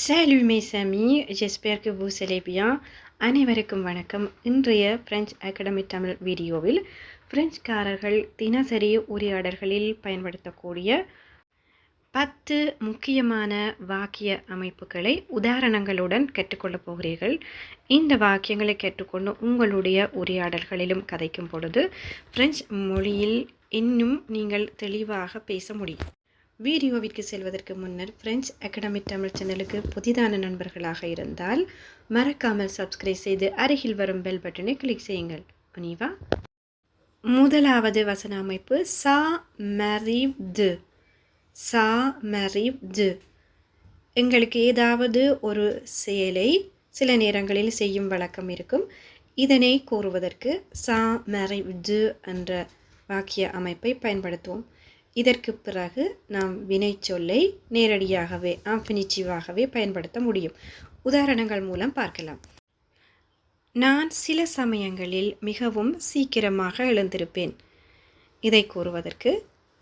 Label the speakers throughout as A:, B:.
A: Salut mes amis, j'espère que vous allez bien. அனைவருக்கும் வணக்கம். இன்றைய பிரெஞ்சு அகாடமி தமிழ் வீடியோவில் பிரெஞ்சுக்காரர்கள் தினசரி உரையாடல்களில் பயன்படுத்தக்கூடிய 10 முக்கியமான வாக்கிய அமைப்புகளை உதாரணங்களுடன் கற்றுக்கொள்ளப் போகிறீர்கள். இந்த வாக்கியங்களை கற்றுக்கொண்டு உங்களுடைய உரையாடல்களிலும் கதைக்கும் பொழுது பிரெஞ்சு மொழியில் இன்னும் நீங்கள் தெளிவாக பேச முடியும். வீடியோவிற்கு செல்வதற்கு முன்னர் பிரெஞ்சு அகாடமி தமிழ் சேனலுக்கு புதிதான நண்பர்களாக இருந்தால் மறக்காமல் சப்ஸ்கிரைப் செய்து அருகில் வரும் பெல் பட்டனை கிளிக் செய்யுங்கள். அனிவா. முதலாவது வசன அமைப்பு சா m'arrive de. சா m'arrive de. எங்களுக்கு ஏதாவது ஒரு செயலை சில நேரங்களில் செய்யும் வழக்கம் இருக்கும். இதனை கூறுவதற்கு சா m'arrive de என்ற வாக்கிய அமைப்பை பயன்படுத்துவோம். இதற்கு பிறகு நாம் வினைச்சொல்லை நேரடியாகவே இன்ஃபினிட்டிவாகவே பயன்படுத்த முடியும். உதாரணங்கள் மூலம் பார்க்கலாம். நான் சில சமயங்களில் மிகவும் சீக்கிரமாக எழுந்திருப்பேன். இதை கூறுவதற்கு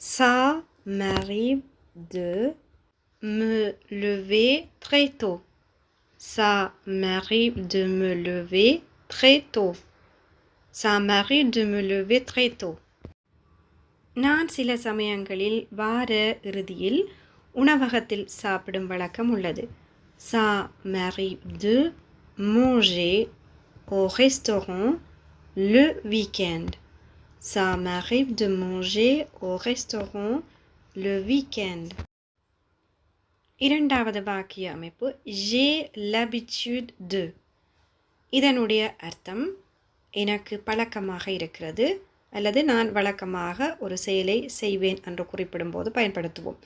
A: ça m'arrive de me lever très tôt. Ça m'arrive de me lever très tôt. Ça m'arrive de me lever très tôt. நான் சில சமயங்களில் வார இறுதியில் உணவகத்தில் சாப்பிடும் வழக்கம் உள்ளது. Ça m'arrive de manger au restaurant le week-end. Ça m'arrive de manger au restaurant le week-end. இரண்டாவது வாக்கிய அமைப்பு j'ai l'habitude de. இதனுடைய அர்த்தம் எனக்கு பழக்கமாக இருக்கிறது அல்லது நான் வழக்கமாக ஒரு செயலை செய்வேன் என்று குறிப்பிடும் போது பயன்படுத்துவோம்.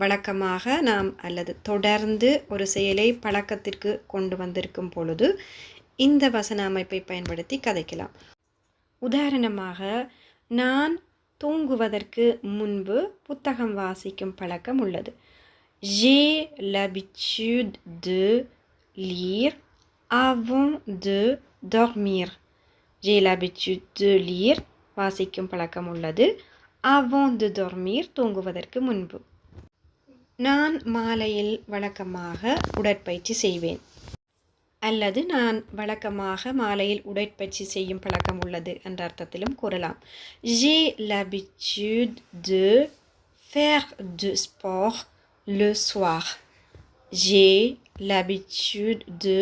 A: வழக்கமாக நாம் அல்லது தொடர்ந்து ஒரு செயலை பழக்கத்திற்கு கொண்டு வந்திருக்கும் பொழுது இந்த வசன அமைப்பை பயன்படுத்தி கதைக்கலாம். உதாரணமாக, நான் தூங்குவதற்கு முன்பு புத்தகம் வாசிக்கும் பழக்கம் உள்ளது. J'ai l'habitude de lire avant de dormir. J'ai l'habitude de lire வாசிக்கும் பழக்கம் உள்ளது. avant de dormir தூங்குவதற்கு முன்பு. நான் மாலையில் வழக்கமாக உடற்பயிற்சி செய்வேன் அல்லது நான் வழக்கமாக மாலையில் உடற்பயிற்சி செய்யும் பழக்கம் உள்ளது என்ற அர்த்தத்திலும் கூறலாம். j'ai l'habitude de faire du sport le soir. J'ai l'habitude de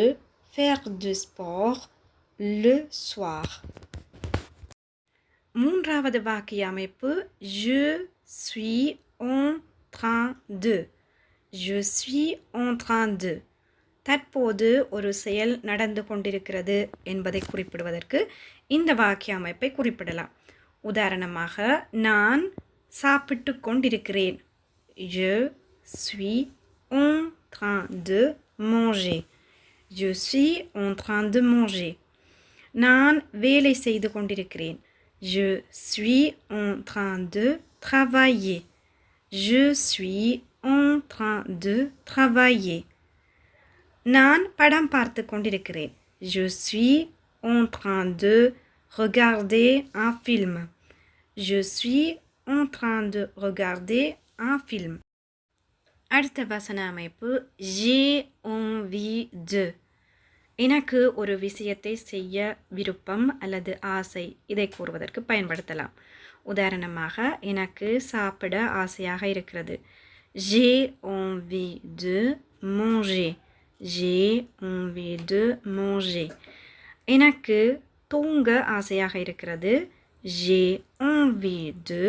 A: faire du sport le soir. மூன்றாவது வாக்கிய அமைப்பு je suis en train de. Je suis en train de. தற்போது ஒரு செயல் நடந்து கொண்டிருக்கிறது என்பதை குறிப்பிடுவதற்கு இந்த வாக்கிய அமைப்பை குறிப்பிடலாம். உதாரணமாக, நான் சாப்பிட்டு கொண்டிருக்கிறேன். Je suis en train de manger. Je suis en train de manger. நான் வேலை செய்து கொண்டிருக்கிறேன். Je suis en train de travailler. Je suis en train de travailler. நான் படம் பார்த்து கொண்டிருக்கிறேன். Je suis en train de regarder un film. Je suis en train de regarder un film. அடுத்த வசன அமைப்பு j'ai envie de. எனக்கு ஒரு விஷயத்தை செய்ய விருப்பம் அல்லது ஆசை, இதை கூறுவதற்கு பயன்படுத்தலாம். உதாரணமாக, எனக்கு சாப்பிட ஆசையாக இருக்கிறது. j'ai envie de manger. j'ai envie de manger. எனக்கு தூங்க ஆசையாக இருக்கிறது. j'ai envie de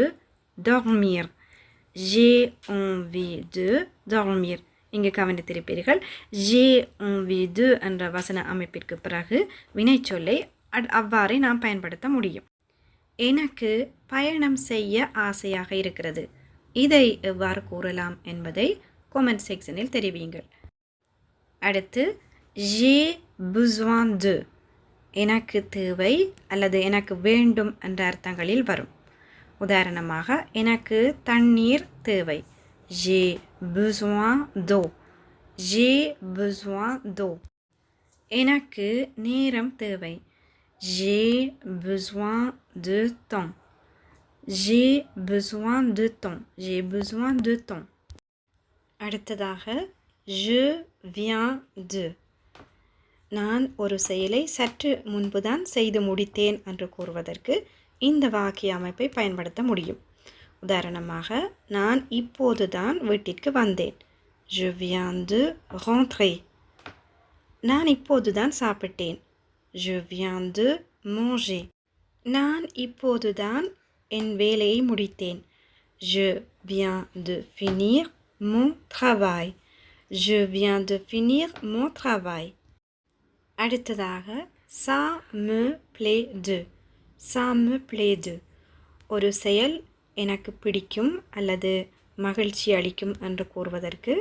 A: dormir. j'ai envie de dormir. இங்கு கவனித்திருப்பீர்கள். j'ai envie de என்ற வசன அமைப்பிற்கு பிறகு வினைச்சொல்லை அவ்வாறே நாம் பயன்படுத்த முடியும். எனக்கு பயணம் செய்ய ஆசையாக இருக்கிறது. இதை எவ்வாறு கூறலாம் என்பதை கமெண்ட் செக்ஷனில் தெரிவியுங்கள். அடுத்து j'ai besoin de. எனக்கு தேவை அல்லது எனக்கு வேண்டும் என்ற அர்த்தங்களில் வரும். உதாரணமாக, எனக்கு தண்ணீர் தேவை. J'ai besoin d'eau. J'ai besoin d'eau. எனக்கு நேரம் தேவை. J'ai besoin de temps. J'ai besoin de temps. J'ai besoin de temps. அடுத்ததாக Je viens de. நான் ஒரு செயலை சற்று முன்புதான் செய்து முடித்தேன் என்று கூறுவதற்கு இந்த வாக்கிய அமைப்பை பயன்படுத்த முடியும். உதாரணமாக, நான் இப்போதுதான் வீட்டிற்கு வந்தேன். Je viens de rentrer. நான் இப்போதுதான் சாப்பிட்டேன். Je viens de manger. நான் இப்போதுதான் என் வேலையை முடித்தேன். Je viens de finir mon travail. Je viens de finir mon travail. அடுத்ததாக, ça me plaît de. Ça me plaît de. ஒரு செயல் எனக்கு பிடிக்கும் அல்லது மகிழ்ச்சி அளிக்கும் என்று கூறுவதற்கு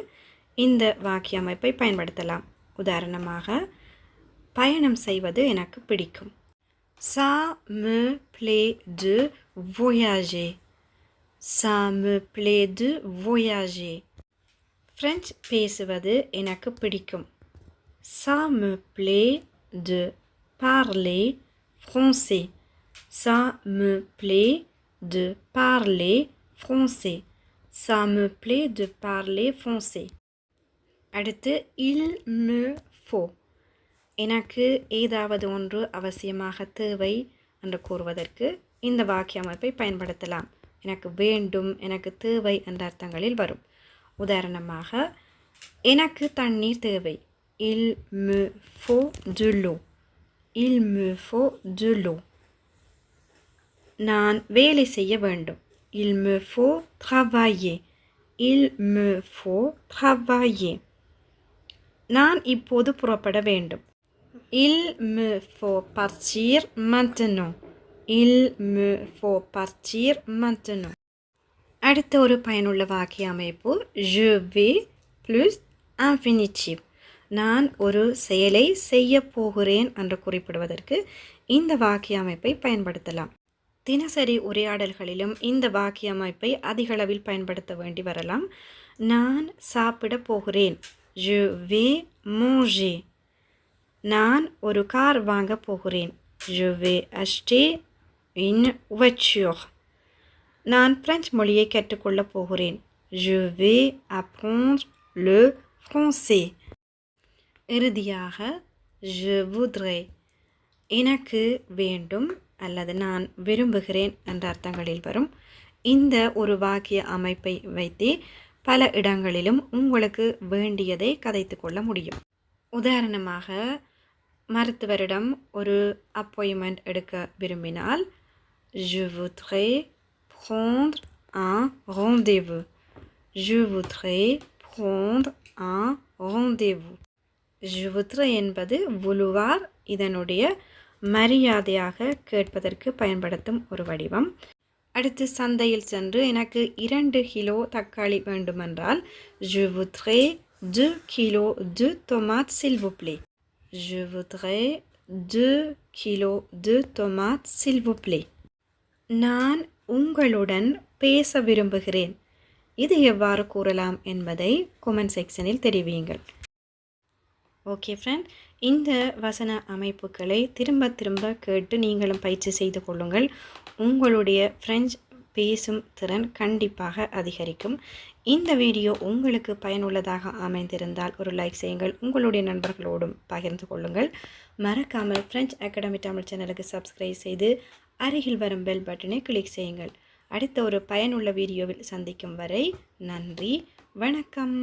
A: இந்த வாக்கிய அமைப்பை பயன்படுத்தலாம். உதாரணமாக, பயணம் செய்வது எனக்கு பிடிக்கும். Ça me plaît de voyager. Ça me plaît de voyager. French பேசுவது எனக்கு பிடிக்கும். Ça me plaît de parler français. Ça me plaît de parler français. Ça me plaît de parler français. அடுத்து, il me faut. எனக்கு ஏதாவது ஒன்று அவசியமாக தேவை என்று கூறுவதற்கு இந்த வாக்கிய அமைப்பை பயன்படுத்தலாம். எனக்கு வேண்டும், எனக்கு தேவை என்ற அர்த்தங்களில் வரும். உதாரணமாக, எனக்கு தண்ணீர் தேவை. Il me faut de l'eau. Il me faut de l'eau. நான் வேலை செய்ய வேண்டும். Il me faut travailler. Il me faut travailler. நான் இப்போது புறப்பட வேண்டும். Il me faut partir maintenant. Il me faut partir maintenant. அடுத்த ஒரு பயனுள்ள வாக்கிய அமைப்பு je vais plus infinitive. நான் ஒரு செயலை செய்ய போகிறேன் என்று குறிப்பிடுவதற்கு இந்த வாக்கிய அமைப்பை பயன்படுத்தலாம். தினசரி உரையாடல்களிலும் இந்த வாக்கிய அமைப்பை அதிகளவில் பயன்படுத்த வேண்டி வரலாம். நான் சாப்பிட போகிறேன். Je vais manger. நான் ஒரு கார் வாங்க போகிறேன். Je vais acheter une voiture. நான் பிரெஞ்சு மொழியை கற்றுக்கொள்ள போகிறேன். Je vais apprendre le français. இறுதியாக, je voudrais. எனக்கு வேண்டும் அல்லது நான் விரும்புகிறேன் என்ற அர்த்தங்களில் வரும். இந்த ஒரு வாக்கிய அமைப்பை வைத்தே பல இடங்களிலும் உங்களுக்கு வேண்டியதை கதைத்து கொள்ள முடியும். உதாரணமாக, மருத்துவரிடம் ஒரு அப்பாயின்மெண்ட் எடுக்க விரும்பினால் je voudrais prendre un rendez-vous. Je voudrais prendre un rendez-vous. Je voudrais என்பது vouloir, இதனுடைய மரியாதையாக கேட்பதற்கு பயன்படுத்தும் ஒரு வடிவம். அடுத்து, சந்தையில் சென்று எனக்கு 2 கிலோ தக்காளி வேண்டுமென்றால் je voudrais 2 kilos de tomates s'il vous plaît. Je voudrais 2 kilos de tomates s'il vous plaît. நான் உங்களுடன் பேச விரும்புகிறேன். இது எவ்வாறு கூறலாம் என்பதை கமெண்ட் செக்ஷனில் தெரிவியுங்கள். ஓகே ஃப்ரெண்ட், இந்த வசன அமைப்புகளை திரும்ப திரும்ப கேட்டு நீங்களும் பயிற்சி செய்து கொள்ளுங்கள். உங்களுடைய ஃப்ரெஞ்சு பேசும் திறன் கண்டிப்பாக அதிகரிக்கும். இந்த வீடியோ உங்களுக்கு பயனுள்ளதாக அமைந்திருந்தால் ஒரு லைக் செய்யுங்கள். உங்களுடைய நண்பர்களோடும் பகிர்ந்து கொள்ளுங்கள். மறக்காமல் ஃப்ரெஞ்ச் அகாடமி தமிழ் சேனலுக்கு சப்ஸ்கிரைப் செய்து அருகில் வரும் பெல் பட்டனை கிளிக் செய்யுங்கள். அடுத்த ஒரு பயனுள்ள வீடியோவில் சந்திக்கும் வரை நன்றி, வணக்கம்.